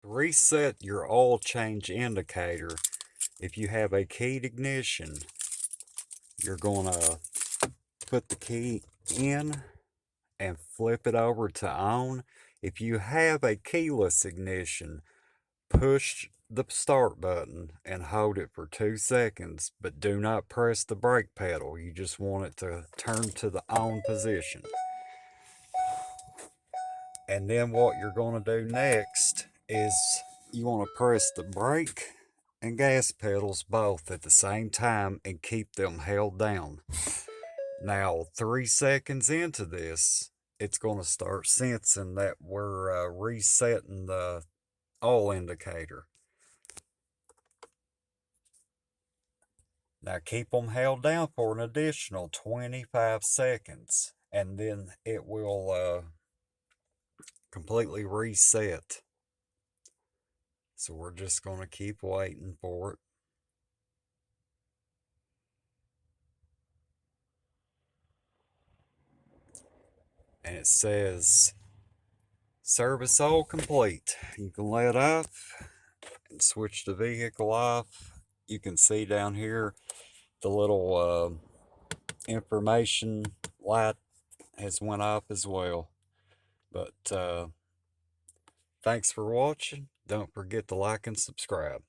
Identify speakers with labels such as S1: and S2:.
S1: Reset your oil change indicator. If you have a keyed ignition, you're going to put the key in and flip it over to on. If you have a keyless ignition, push the start button and hold it for 2 seconds, but do not press the brake pedal. You just want it to turn to the on position. And then what you're going to do next is you want to press the brake and gas pedals both at the same time and keep them held down. Now, 3 seconds into this, it's going to start sensing that we're resetting the oil indicator. Now keep them held down for an additional 25 seconds and then it will completely reset. So we're just going to keep waiting for it. And it says service all complete. You can let off and switch the vehicle off. You can see down here the little information light has went off as well. But thanks for watching. Don't forget to like and subscribe.